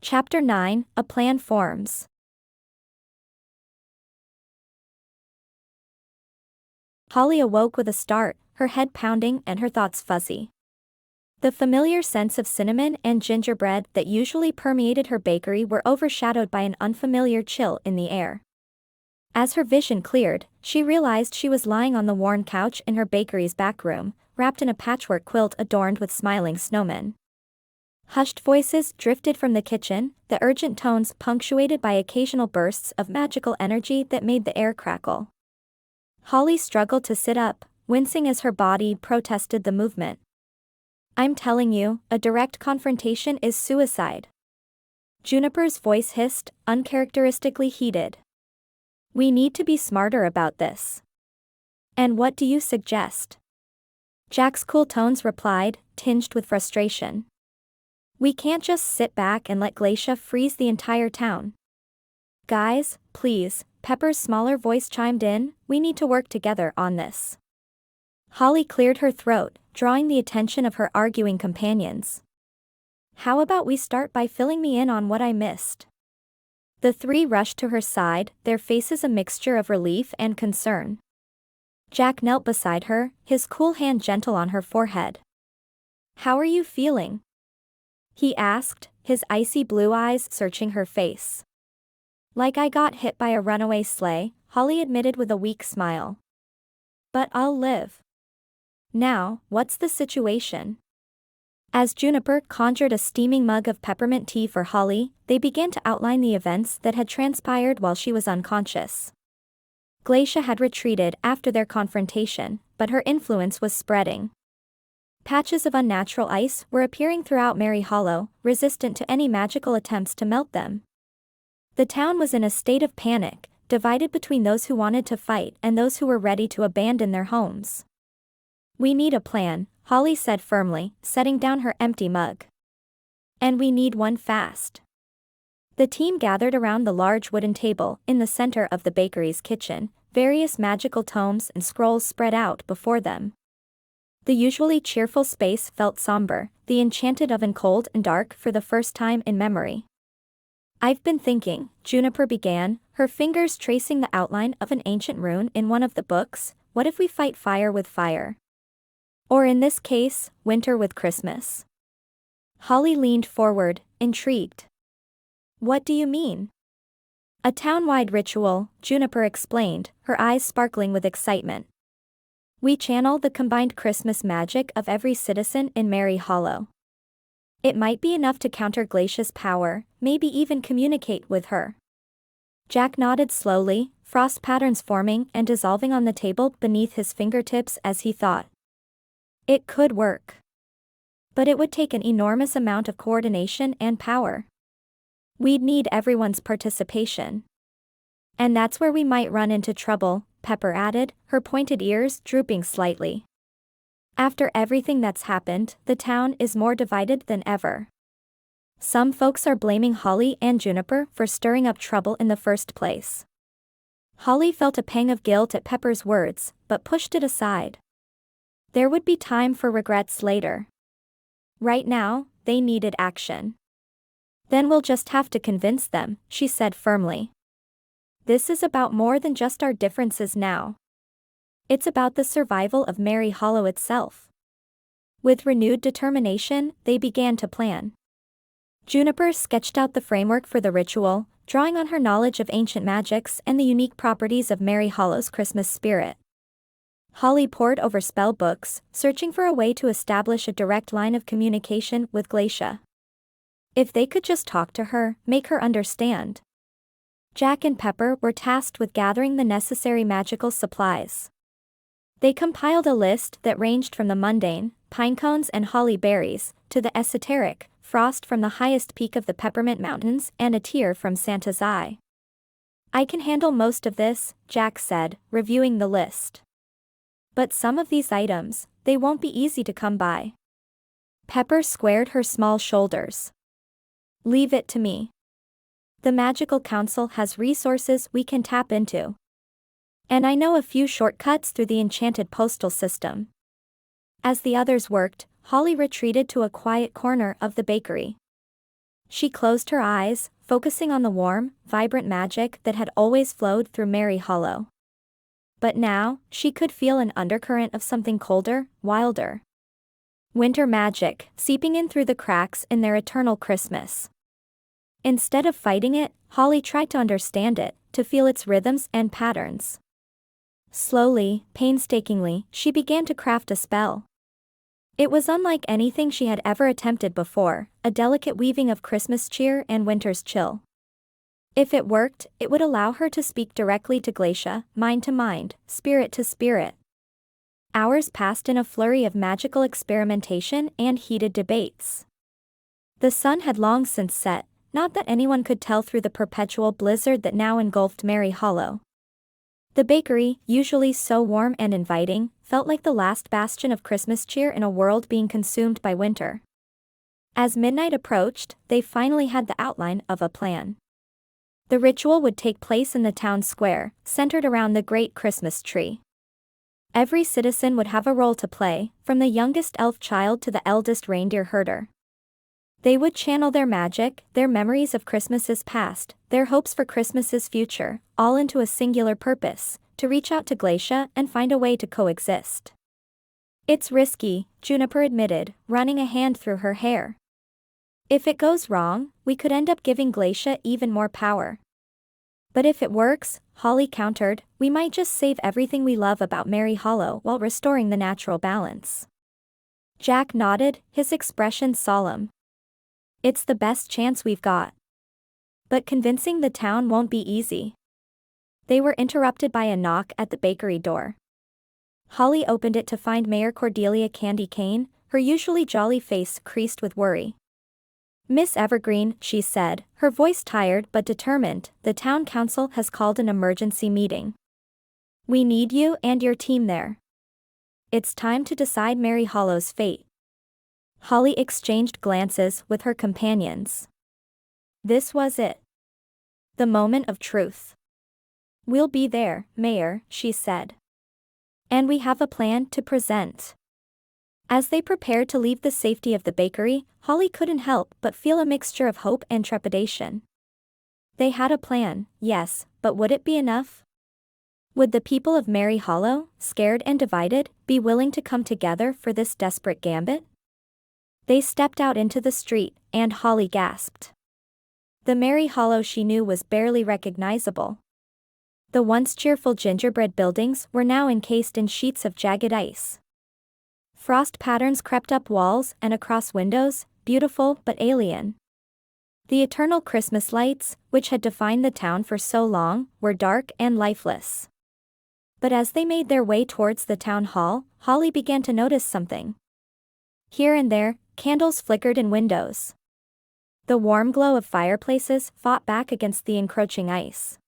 Chapter 9, A Plan Forms. Holly awoke with a start, her head pounding and her thoughts fuzzy. The familiar scents of cinnamon and gingerbread that usually permeated her bakery were overshadowed by an unfamiliar chill in the air. As her vision cleared, she realized she was lying on the worn couch in her bakery's back room, wrapped in a patchwork quilt adorned with smiling snowmen. Hushed voices drifted from the kitchen, the urgent tones punctuated by occasional bursts of magical energy that made the air crackle. Holly struggled to sit up, wincing as her body protested the movement. "I'm telling you, a direct confrontation is suicide." Juniper's voice hissed, uncharacteristically heated. "We need to be smarter about this." "And what do you suggest?" Jack's cool tones replied, tinged with frustration. "We can't just sit back and let Glacia freeze the entire town." "Guys, please," Pepper's smaller voice chimed in, "we need to work together on this." Holly cleared her throat, drawing the attention of her arguing companions. "How about we start by filling me in on what I missed?" The three rushed to her side, their faces a mixture of relief and concern. Jack knelt beside her, his cool hand gentle on her forehead. "How are you feeling?" he asked, his icy blue eyes searching her face. "Like I got hit by a runaway sleigh," Holly admitted with a weak smile. "But I'll live." "Now, what's the situation?" As Juniper conjured a steaming mug of peppermint tea for Holly, they began to outline the events that had transpired while she was unconscious. Glacia had retreated after their confrontation, but her influence was spreading. Patches of unnatural ice were appearing throughout Mary Hollow, resistant to any magical attempts to melt them. The town was in a state of panic, divided between those who wanted to fight and those who were ready to abandon their homes. "We need a plan," Holly said firmly, setting down her empty mug. "And we need one fast." The team gathered around the large wooden table in the center of the bakery's kitchen, various magical tomes and scrolls spread out before them. The usually cheerful space felt somber, the enchanted oven cold and dark for the first time in memory. "I've been thinking," Juniper began, her fingers tracing the outline of an ancient rune in one of the books, "what if we fight fire with fire? Or in this case, winter with Christmas?" Holly leaned forward, intrigued. "What do you mean?" "A town-wide ritual," Juniper explained, her eyes sparkling with excitement. "We channel the combined Christmas magic of every citizen in Mary Hollow. It might be enough to counter Glacia's power, maybe even communicate with her." Jack nodded slowly, frost patterns forming and dissolving on the table beneath his fingertips as he thought. It could work. But it would take an enormous amount of coordination and power. We'd need everyone's participation. "And that's where we might run into trouble," Pepper added, her pointed ears drooping slightly. "After everything that's happened, the town is more divided than ever. Some folks are blaming Holly and Juniper for stirring up trouble in the first place." Holly felt a pang of guilt at Pepper's words, but pushed it aside. There would be time for regrets later. Right now, they needed action. "Then we'll just have to convince them," she said firmly. "This is about more than just our differences now. It's about the survival of Mary Hollow itself." With renewed determination, they began to plan. Juniper sketched out the framework for the ritual, drawing on her knowledge of ancient magics and the unique properties of Mary Hollow's Christmas spirit. Holly pored over spell books, searching for a way to establish a direct line of communication with Glacia. If they could just talk to her, make her understand. Jack and Pepper were tasked with gathering the necessary magical supplies. They compiled a list that ranged from the mundane, pine cones and holly berries, to the esoteric, frost from the highest peak of the Peppermint Mountains and a tear from Santa's eye. "I can handle most of this," Jack said, reviewing the list. "But some of these items, they won't be easy to come by." Pepper squared her small shoulders. "Leave it to me. The Magical Council has resources we can tap into. And I know a few shortcuts through the enchanted postal system." As the others worked, Holly retreated to a quiet corner of the bakery. She closed her eyes, focusing on the warm, vibrant magic that had always flowed through Mary Hollow. But now, she could feel an undercurrent of something colder, wilder. Winter magic, seeping in through the cracks in their eternal Christmas. Instead of fighting it, Holly tried to understand it, to feel its rhythms and patterns. Slowly, painstakingly, she began to craft a spell. It was unlike anything she had ever attempted before, a delicate weaving of Christmas cheer and winter's chill. If it worked, it would allow her to speak directly to Glacia, mind to mind, spirit to spirit. Hours passed in a flurry of magical experimentation and heated debates. The sun had long since set, not that anyone could tell through the perpetual blizzard that now engulfed Mary Hollow. The bakery, usually so warm and inviting, felt like the last bastion of Christmas cheer in a world being consumed by winter. As midnight approached, they finally had the outline of a plan. The ritual would take place in the town square, centered around the great Christmas tree. Every citizen would have a role to play, from the youngest elf child to the eldest reindeer herder. They would channel their magic, their memories of Christmases past, their hopes for Christmases future, all into a singular purpose, to reach out to Glacia and find a way to coexist. It's risky, Juniper admitted, running a hand through her hair. If it goes wrong, we could end up giving Glacia even more power. But if it works, Holly countered, we might just save everything we love about Mary Hollow while restoring the natural balance. Jack nodded, his expression solemn. It's the best chance we've got. But convincing the town won't be easy. They were interrupted by a knock at the bakery door. Holly opened it to find Mayor Cordelia Candy Cane, her usually jolly face creased with worry. Miss Evergreen, she said, her voice tired but determined, the town council has called an emergency meeting. We need you and your team there. It's time to decide Mary Hollow's fate. Holly exchanged glances with her companions. This was it. The moment of truth. We'll be there, Mayor, she said. And we have a plan to present. As they prepared to leave the safety of the bakery, Holly couldn't help but feel a mixture of hope and trepidation. They had a plan, yes, but would it be enough? Would the people of Mary Hollow, scared and divided, be willing to come together for this desperate gambit? They stepped out into the street, and Holly gasped. The Mary Hollow she knew was barely recognizable. The once cheerful gingerbread buildings were now encased in sheets of jagged ice. Frost patterns crept up walls and across windows, beautiful but alien. The eternal Christmas lights, which had defined the town for so long, were dark and lifeless. But as they made their way towards the town hall, Holly began to notice something. Here and there, candles flickered in windows. The warm glow of fireplaces fought back against the encroaching ice.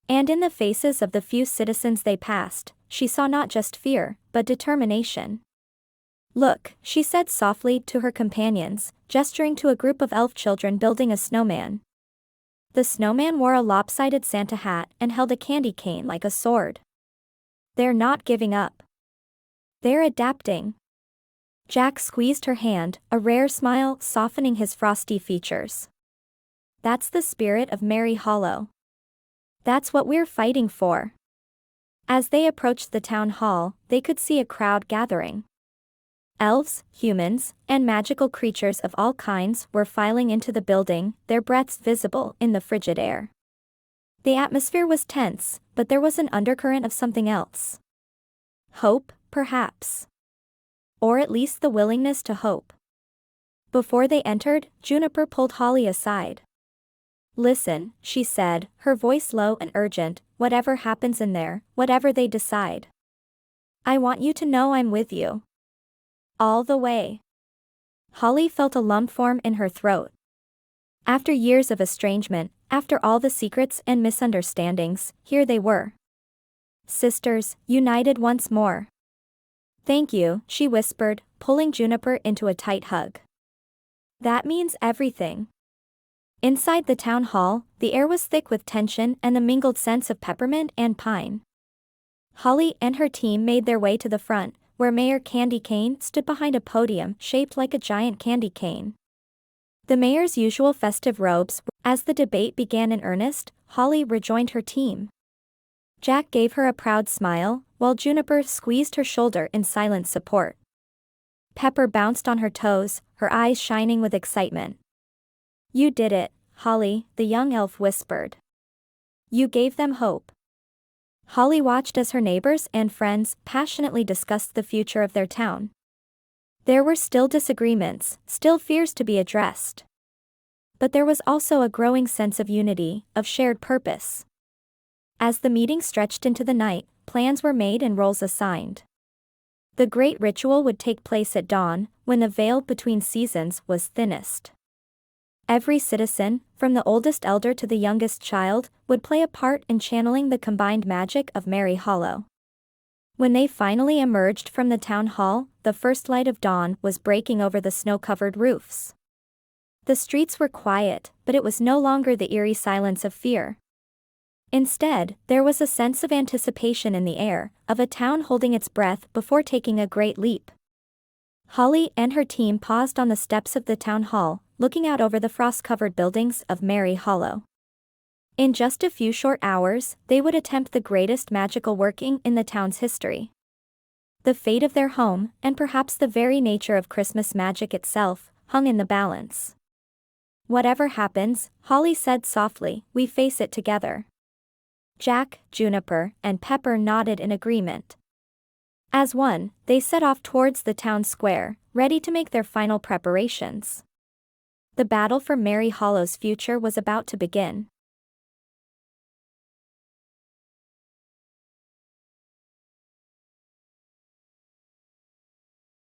And in the faces of the few citizens they passed, she saw not just fear, but determination. Look, she said softly to her companions, gesturing to a group of elf children building a snowman. The snowman wore a lopsided Santa hat and held a candy cane like a sword. They're not giving up. They're adapting. Jack squeezed her hand, a rare smile softening his frosty features. That's the spirit of Mary Hollow. That's what we're fighting for. As they approached the town hall, they could see a crowd gathering. Elves, humans, and magical creatures of all kinds were filing into the building, their breaths visible in the frigid air. The atmosphere was tense, but there was an undercurrent of something else. Hope, perhaps. Or at least the willingness to hope. Before they entered, Juniper pulled Holly aside. Listen, she said, her voice low and urgent, whatever happens in there, whatever they decide. I want you to know I'm with you. All the way. Holly felt a lump form in her throat. After years of estrangement, after all the secrets and misunderstandings, here they were. Sisters, united once more. Thank you, she whispered, pulling Juniper into a tight hug. That means everything. Inside the town hall, the air was thick with tension and the mingled scents of peppermint and pine. Holly and her team made their way to the front, where Mayor Candy Cane stood behind a podium shaped like a giant candy cane. The mayor's usual festive robes. As the debate began in earnest, Holly rejoined her team. Jack gave her a proud smile, while Juniper squeezed her shoulder in silent support. Pepper bounced on her toes, her eyes shining with excitement. "You did it, Holly," the young elf whispered. "You gave them hope." Holly watched as her neighbors and friends passionately discussed the future of their town. There were still disagreements, still fears to be addressed. But there was also a growing sense of unity, of shared purpose. As the meeting stretched into the night, plans were made and roles assigned. The great ritual would take place at dawn, when the veil between seasons was thinnest. Every citizen, from the oldest elder to the youngest child, would play a part in channeling the combined magic of Merry Hollow. When they finally emerged from the town hall, the first light of dawn was breaking over the snow-covered roofs. The streets were quiet, but it was no longer the eerie silence of fear. Instead, there was a sense of anticipation in the air, of a town holding its breath before taking a great leap. Holly and her team paused on the steps of the town hall, looking out over the frost-covered buildings of Merry Hollow. In just a few short hours, they would attempt the greatest magical working in the town's history. The fate of their home, and perhaps the very nature of Christmas magic itself, hung in the balance. "Whatever happens," Holly said softly, "we face it together." Jack, Juniper, and Pepper nodded in agreement. As one, they set off towards the town square, ready to make their final preparations. The battle for Merry Hollow's future was about to begin.